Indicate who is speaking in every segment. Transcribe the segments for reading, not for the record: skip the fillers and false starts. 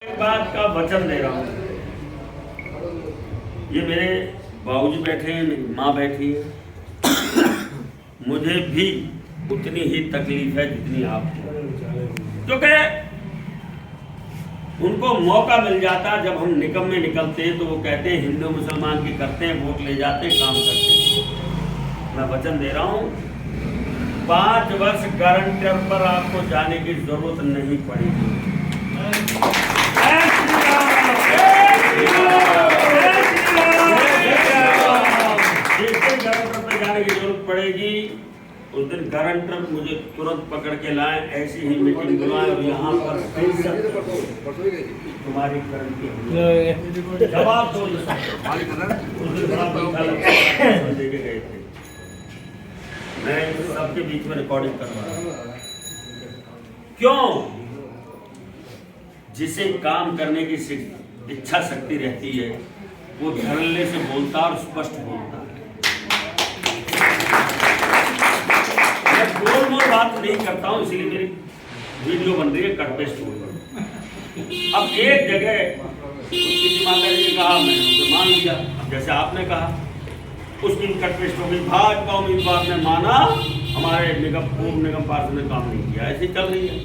Speaker 1: एक बात का वचन दे रहा हूँ। ये मेरे बाबूजी बैठे हैं, मेरी माँ बैठी है। मुझे भी उतनी ही तकलीफ है जितनी आपको, क्योंकि उनको मौका मिल जाता जब हम निकम में निकलते हैं तो वो कहते हैं हिंदू मुसलमान की करते हैं, वोट ले जाते हैं, काम करते हैं। मैं वचन दे रहा हूँ 5 वर्ष गारंटर पर आपको जाने की जरूरत नहीं पड़ेगी। गारंटर पे जाने की जरूरत पड़ेगी उस दिन गारंटर मुझे तुरंत पकड़ के लाए, ऐसी ही मीटिंग बुलाए और यहाँ पर तुम्हारी गारंटी जवाब दो। उस दिन बड़ा दे के गए थे, मैं सबके बीच में रिकॉर्डिंग कर रहा हूँ। क्यों? जिसे काम करने की इच्छा शक्ति रहती है वो धड़ल्ले से बोलता और स्पष्ट बोलता है। मैं गोल मोल बात नहीं करता हूँ, इसलिए मेरी वीडियो बन रही है कट पेस्ट बोल रहा हूँ। अब एक जगह किसी माता जी ने कहा, मैंने उसे मान लिया। अब जैसे आपने कहा उसकी कट पेस्ट हो गई। भाजपा उम्मीदवार ने माना, हमारे पूर्व निगम पार्षद ने काम नहीं किया, ऐसी चल रही है।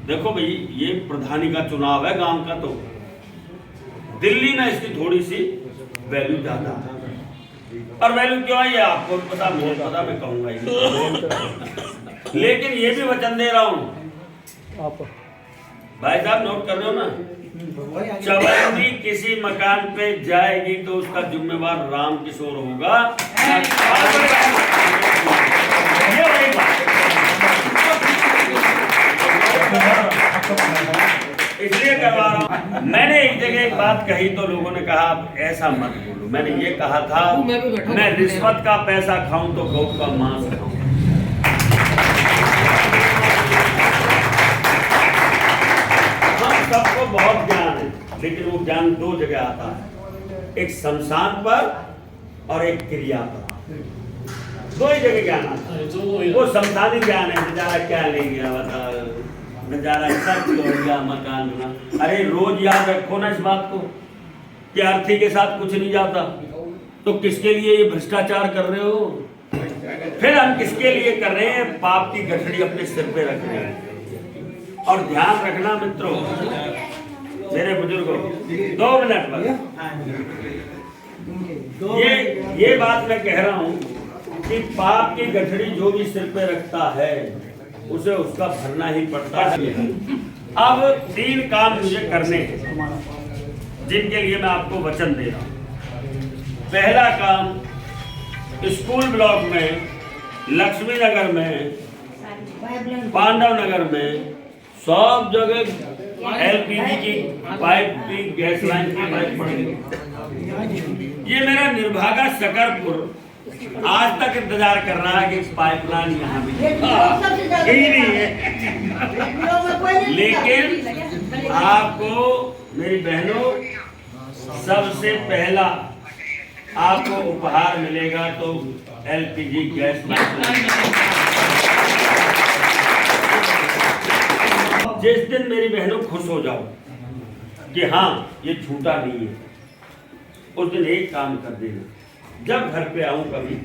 Speaker 1: देखो भाई, ये प्रधानी का चुनाव है गांव का, तो दिल्ली में इसकी थोड़ी सी वैल्यू ज्यादा है। और वैल्यू क्यों है ये आपको भी पता, मुझे पता, मैं कहूंगा ही। लेकिन ये भी वचन दे रहा हूं, भाई साहब नोट कर रहे हो ना, चवन्नी किसी मकान पे जाएगी तो उसका जिम्मेवार राम किशोर होगा। इसलिए करवा रहा हूं। मैंने एक जगह एक बात कही तो लोगों ने कहा आप ऐसा मत बोलो। मैंने ये कहा था, मैं रिश्वत का पैसा खाऊं तो गौ का मांस खाऊं। हम सबको बहुत ज्ञान है, लेकिन वो ज्ञान 2 जगह आता है, एक शमशान पर और एक क्रिया पर। 2 ही जगह ज्ञान आता है। वो शमशानी ज्ञान है, बेचारा क्या ले गया बता, बेचारा खर्च हो गया मकान बना। अरे रोज याद रखो ना इस बात को कि अर्थी के साथ कुछ नहीं जाता, तो किसके लिए ये भ्रष्टाचार कर रहे हो? फिर हम किसके लिए कर रहे हैं? पाप की गठड़ी अपने सिर पे रख रहे हैं। और ध्यान रखना मित्रों, मेरे बुजुर्गों, 2 मिनट पर ये बात मैं कह रहा हूं कि पाप की गठड़ी जो भी सिर पे रखता है उसे उसका भरना ही पड़ता है। अब 3 काम मुझे करने हैं जिनके लिए मैं आपको वचन दे रहा हूं। पहला काम, स्कूल ब्लॉक में, लक्ष्मी नगर में, पांडव नगर में, सब जगह एलपीजी की पाइप की, गैस लाइन की पाइप पड़ी। ये मेरा निर्भागा शकरपुर आज तक इंतजार कर रहा है कि पाइपलाइन यहाँ भी नहीं है। लेकिन आपको मेरी बहनों, सबसे पहला आपको उपहार मिलेगा तो एलपीजी गैस पाइपलाइन। जिस दिन मेरी बहनों खुश हो जाओ कि हाँ ये झूठा नहीं है, उस दिन एक काम कर देना, जब घर पे आऊं कभी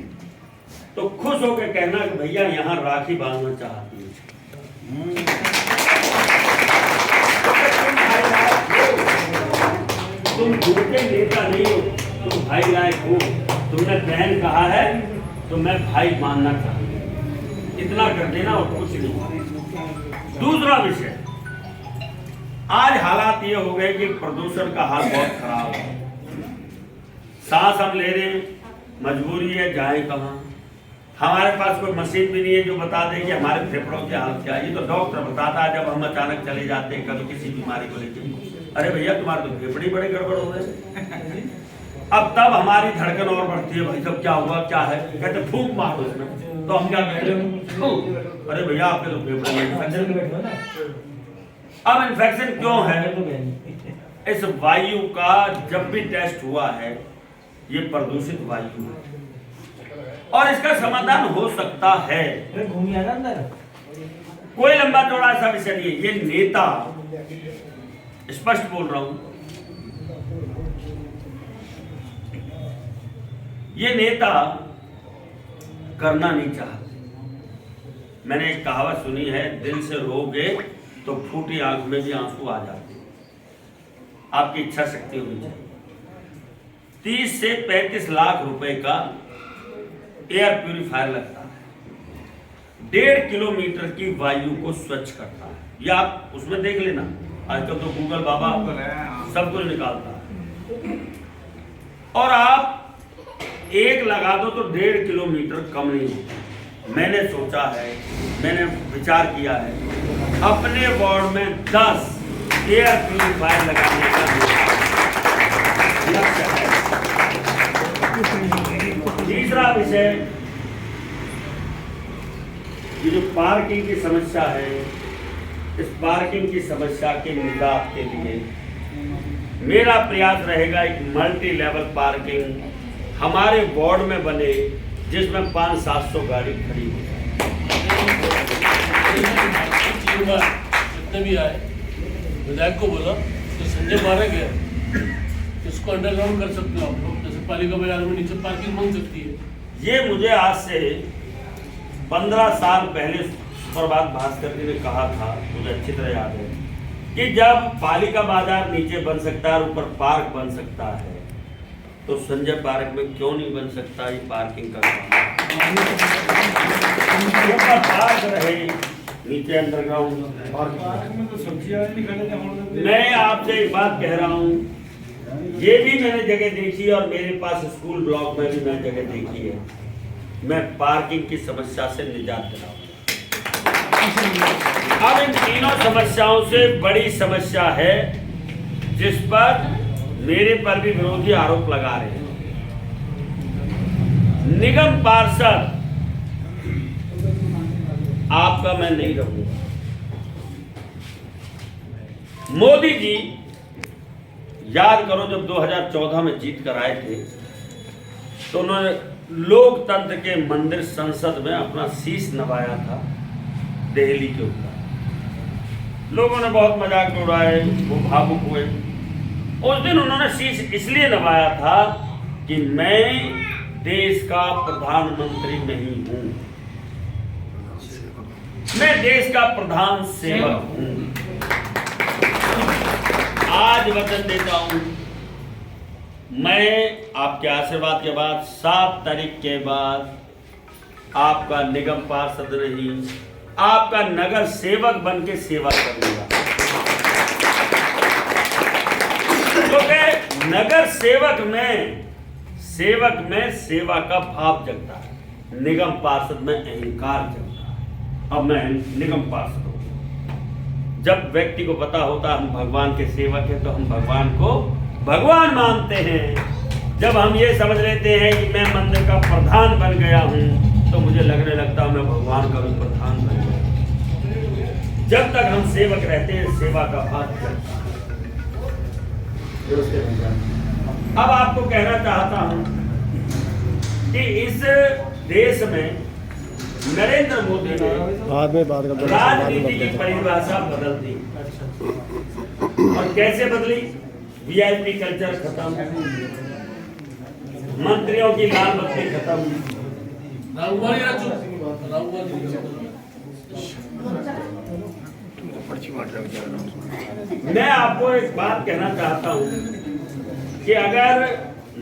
Speaker 1: तो खुश होकर कहना कि भैया यहाँ राखी बांधना चाहती हूँ। तुम झूठे नेता नहीं हो, तुम भाई लायक हो। तुमने बहन कहा है तो मैं भाई मानना चाहती हूँ, इतना कर देना और कुछ नहीं। दूसरा विषय, आज हालात ये हो गए कि प्रदूषण का हाल बहुत खराब है। सांस हम ले रहे हैं, मजबूरी है, जाए कहाँ? हमारे पास कोई मशीन भी नहीं है जो बता दे कि हमारे फेफड़ों की हालत क्या है। ये तो डॉक्टर बताता है जब हम अचानक चले जाते हैं कभी किसी बीमारी को लेकर, अरे भैया तुम्हारे तो फेफड़े बड़े गड़बड़ हो गए। अब तब हमारी धड़कन और बढ़ती है, भाई साहब क्या हुआ, क्या है? कहते फूंक मारो इसमें, तो हम क्या कहते हैं, अरे भैया आपके तो फेफड़े में इन्फेक्शन। अब इन्फेक्शन क्यों है? इस वायु का जब भी टेस्ट हुआ है ये प्रदूषित वायु है और इसका समाधान हो सकता है। कोई लंबा चौड़ा ऐसा विषय नहीं है। ये नेता, स्पष्ट बोल रहा हूं, ये नेता करना नहीं चाहते। मैंने एक कहावत सुनी है, दिल से रोगे तो फूटी आंख में भी आंसू आ जाते हैं। आपकी इच्छा शक्ति होनी चाहिए। 30 से 35 लाख रुपए का एयर प्यूरिफायर लगता है, 1.5 किलोमीटर की वायु को स्वच्छ करता है। या आप उसमें देख लेना, आजकल तो गूगल बाबा सब कुछ निकालता है। और आप एक लगा दो तो 1.5 किलोमीटर कम नहीं होता। मैंने सोचा है, मैंने विचार किया है, अपने वार्ड में 10 एयर प्यूरिफायर लगाने का लक्ष्य है। तीसरा विषय, ये जो पार्किंग की समस्या है, इस पार्किंग की समस्या के निदान के लिए मेरा प्रयास रहेगा एक मल्टी लेवल पार्किंग हमारे वार्ड में बने, जिसमें 500-700 गाड़ी खड़ी हो जाए।
Speaker 2: जितने भी आए विधायक को बोला तो संजय पार्क है, इसको अंडरग्राउंड कर सकते हो आप लोग, जैसे पालिका बाजार में नीचे पार्किंग बन सकती है।
Speaker 1: ये मुझे आज से 15 साल पहले प्रभात भास्कर जी ने कहा था, मुझे अच्छी तरह याद है, कि जब पालिका बाजार नीचे बन सकता है और ऊपर पार्क बन सकता है, तो संजय पार्क में क्यों नहीं बन सकता ये पार्किंग का काम। ऊपर पार्क रहे, नीचे अंडरग्राउंड। मैं आपसे एक बात कह रहा हूँ, ये भी मैंने जगह देखी और मेरे पास स्कूल ब्लॉक में भी मैंने जगह देखी है। मैं पार्किंग की समस्या से निजात दिलाऊंगा। अब इन तीनों समस्याओं से बड़ी समस्या है जिस पर मेरे पर भी विरोधी आरोप लगा रहे हैं। निगम पार्षद आपका मैं नहीं रहूंगा। मोदी जी, याद करो जब 2014 में जीत कर आए थे तो उन्होंने लोकतंत्र के मंदिर संसद में अपना शीश नवाया था दिल्ली के ऊपर। लोगों ने बहुत मजाक उड़ाए, वो भावुक हुए। उस दिन उन्होंने शीश इसलिए नवाया था कि मैं देश का प्रधानमंत्री नहीं हूं, मैं देश का प्रधान सेवक हूं। आज वचन देता हूं, मैं आपके आशीर्वाद के बाद 7 तारीख के बाद आपका निगम पार्षद नहीं, आपका नगर सेवक बन के सेवा करूंगा। क्योंकि नगर सेवक में सेवा का भाव जगता है, निगम पार्षद में अहंकार जगता है। अब मैं निगम पार्षद हूं। जब व्यक्ति को पता होता हम भगवान के सेवक हैं तो हम भगवान को भगवान मानते हैं। जब हम ये समझ लेते हैं कि मैं मंदिर का प्रधान बन गया हूं तो मुझे लगने लगता है मैं भगवान का भी प्रधान बन गया। जब तक हम सेवक रहते हैं सेवा का भाव जगता है। अब आपको कहना चाहता हूं कि इस देश में नरेंद्र मोदी ने राजनीति की परिभाषा बदल दी। और कैसे बदली? वीआईपी कल्चर खत्म, मंत्रियों की लाल बत्ती खत्म। मैं आपको एक बात कहना चाहता हूं कि अगर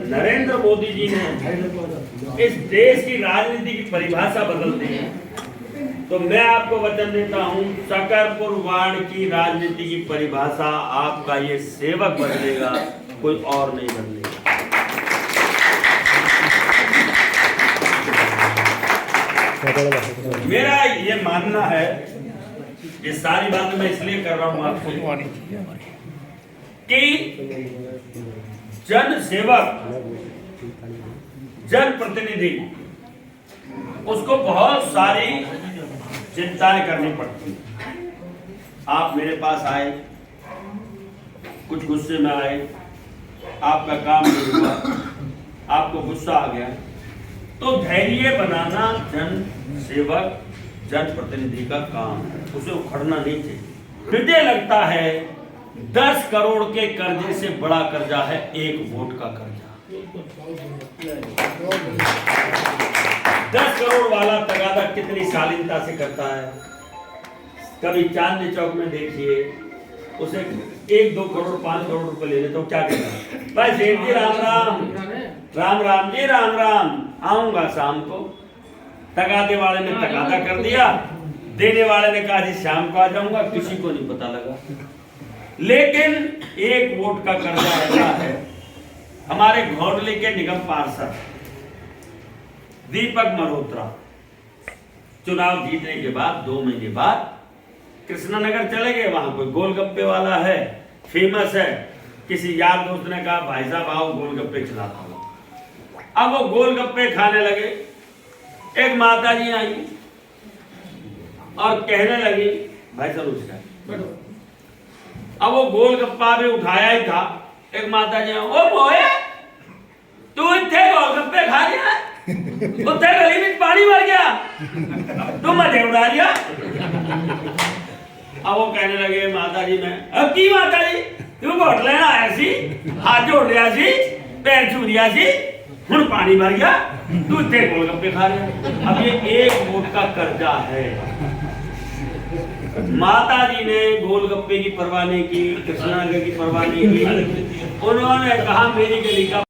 Speaker 1: नरेंद्र मोदी जी ने इस देश की राजनीति की परिभाषा बदल दी तो मैं आपको वचन देता हूं शकरपुर वार्ड की राजनीति की परिभाषा आपका ये सेवक बदलेगा, कोई और नहीं बदलेगा। मेरा ये मानना है, ये सारी बात मैं इसलिए कर रहा हूं आपको कि जन सेवक, जन प्रतिनिधि, उसको बहुत सारी चिंताएं करनी पड़ती। आप मेरे पास आए, कुछ गुस्से में आए, आपका काम नहीं हुआ, आपको गुस्सा आ गया, तो धैर्य बनाना जन सेवक जनप्रतिनिधि का काम है, उसे उखड़ना नहीं चाहिए। मुझे लगता है 10 करोड़ के कर्जे से बड़ा कर्जा है 1 वोट का कर्जा। 10 करोड़ वाला तगादा कितनी शालीनता से करता है। कभी चांदनी चौक में देखिए, उसे 1-2 करोड़ 5 करोड़ रुपए ले लेते, तो क्या कहना, भाई सेठ जी राम राम, राम राम जी राम राम, आऊंगा शाम को। तगादे वाले ने तगादा कर दिया, देने वाले ने कहा जी शाम को आ जाऊंगा, किसी को नहीं पता लगा। लेकिन 1 वोट का कर्जा ऐसा है। हमारे घोटले के निगम पार्षद दीपक मल्होत्रा चुनाव जीतने के बाद 2 महीने बाद कृष्णानगर चले गए। वहां कोई गोलगप्पे वाला है, फेमस है। किसी यार दोस्त ने कहा भाई साहब आओ गोलगप्पे खिलाता हूं। अब वो गोलगप्पे खाने लगे। एक माता जी आई और कहने लगी, भाई साहब उसका, अब वो गोलगप्पा भी उठाया ही था। एक माता जी, ओ मोए तू इतने गोलगप्पे खा गया, उत्थे गली में पानी भर गया, तू मजे उड़ा दिया। अब वो कहने लगे माता जी, मैं अब की माता जी तू वोट लेना आया सी, हाथ जोड़ रहा सी, पैर छू दिया सी, हुण पानी भर गया, तू इतने गोलगप्पे खा रहा। अब ये 1 वोट का कर्जा है। माता जी ने गोलगप्पे की परवाह नहीं की, कृष्णानगर की परवाह नहीं की। उन्होंने कहा मेरी गली का